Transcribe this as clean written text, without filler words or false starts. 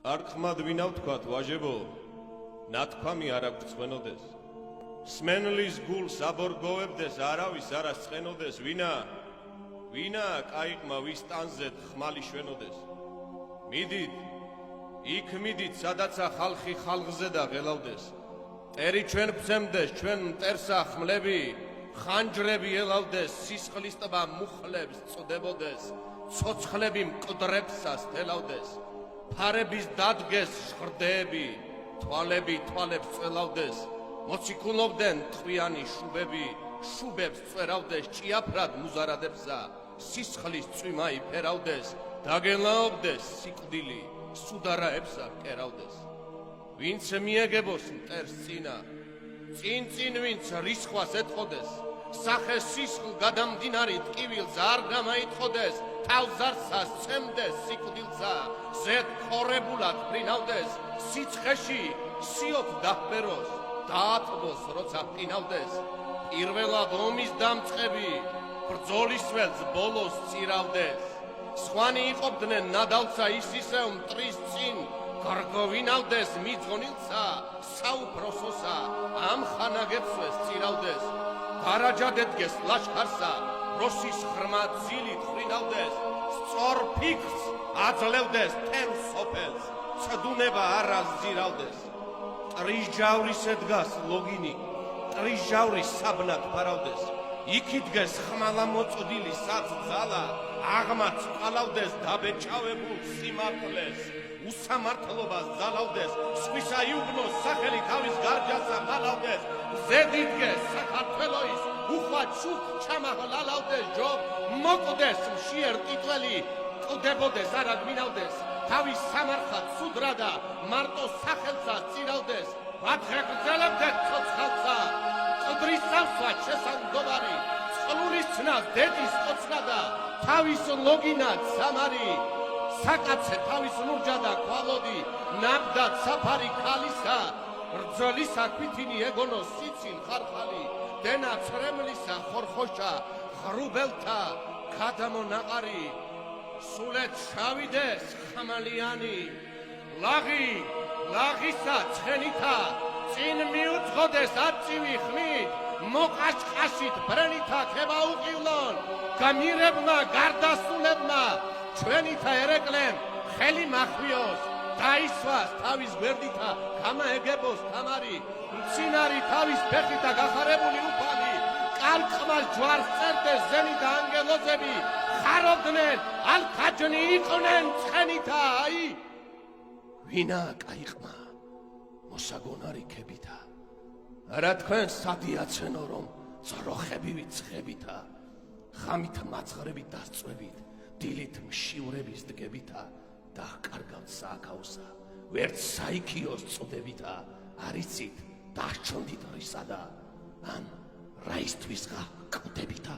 კარგ-ხმად ვინა ვთქვათ, ვაჟებო, ნათქვამი არ აქვს ცხენოდეს. სმენლის გულს აბორგოვებდეს, არავის არ ასწყენოდეს, ვინა კაიყმა ვის ტანზედ ხმალი შვენოდეს. მიდით, იქ მიდით, სადაცა ხალხი ხალხზე და ღელავდეს. ერი ჩვენ ფცემდეს, ჩვენ მტერსა ხმლები, ხანჯრები ელავდეს, სისხლის ტბა მუხლებს წდებოდეს, ცოცხლები მკვდრებსა სტელავდეს. ფარების დადგეს ჟღრდეები, თვალები თვალებს წველავდეს, მოციქულობდნენ ტყვიანი შუბები, შუბებს წვერავდეს, ჭიაფრად მუზარადებსა, სისხლის წვიმა იფერავდეს, დაგელაობდეს სიკვდილი, სუდარაებსა კერავდეს. ვინც მიეგებოს მტერს წინა, წინ ვინც რისხვას ეთყოდეს, სახე სისხლ გადამდინარი ტკივილს არ გამაიტყოდეს, თავს არსა სცემდეს სიკვდილსა, ზედ ხორებულად ფრინავდეს, სიცხეში სიოთ დაჰბეროს, დაათბოს როცა ჰყინავდეს. პირველად ომის დამწყები, ბრძოლისველს ბოლოს წირავდეს. სხვანი იყოფდნენ ნადავლსა ის ისევ მტრის წინ, გარგოვინავდეს მიძღონილსა, საუფროსოსა, ამ ხანაგებსვეს წირავდეს. გარაჯად ედგეს ლაშქარსა, როსის ხრმა ძილით ხრინავდეს, სწორ ფიქრს აძლევდეს თელ სოფელს, წდუნება არ აზირავდეს. ტრის ჯავრის ედგას ლოგინი, ტრის ჯავრის საბნად ფარავდეს, იქიდგეს ხმალა მოწდილი საწძალა, აღმაც ყალავდეს დაბეჭავებულ სიმართლეს, უსამართლობას ძალავდეს, სხვისა იუბნოს სახელი თავის გარჯასა მალავდეს, ზედიდგეს საქართველოს უხვად შუქ ჩამაღლალავდეს, ჯობ მოკვდეს მშიერ ტიტველი, ყდებოდეს არა გვინავდეს, თავის სამარხად სუდრადა მარტო სახელსა წირავდეს, ვადღეგრძელებდეთ ცოცხალსა, ყდრის სამსვად შესანგობარი, წყლურის ცნას დედის ყოცნადა, თავის ლოგინად სამარი, საკაცე თავის ლურჯადა ქვალოდი, ნაბდად საფარი ქალისა, რძოლისა ქვითინი ეგონოს სიცილ ხარხალი, დენა ცრემლისა ხორხოშა, ღრუბელთა გადამონაყარი, სულეთ შავიდეს ხმალიანი, ლაღისა ცხენითა, წინ მიუძღოდეს აწივი ხმით, მოყაშყაშით ბრენითა ქება უყივლონ, გამირებმა გარდასულებმა, ჩვენითა ერეკლემ ხელი მახვიოს, დაისვას თავის გვერდითა გამაეგებოს თამარი, მცინარი თავის ფეხითა გახარებული უფალი, კალყმას ჯვარს წერდეს ზენი და ანგელოზები, ხარობდნენ, ალქაჯნი იყვნენ ცხენითა, აი! ვინა კაიყმა, მოსაგონარი ქებითა, არა თქვენ სადიაცენო რომ ძროხებივით ცხებითა, ხამით მაძღრებით დასწვებით, დილით მშივრების დგებითა, დაჰკარგავთ სააქაოსა, ვერც საიქიოს წვდებითა, არიცით, დაჰჩვენდით რისა და ან რაისთვისღა კვდებითა.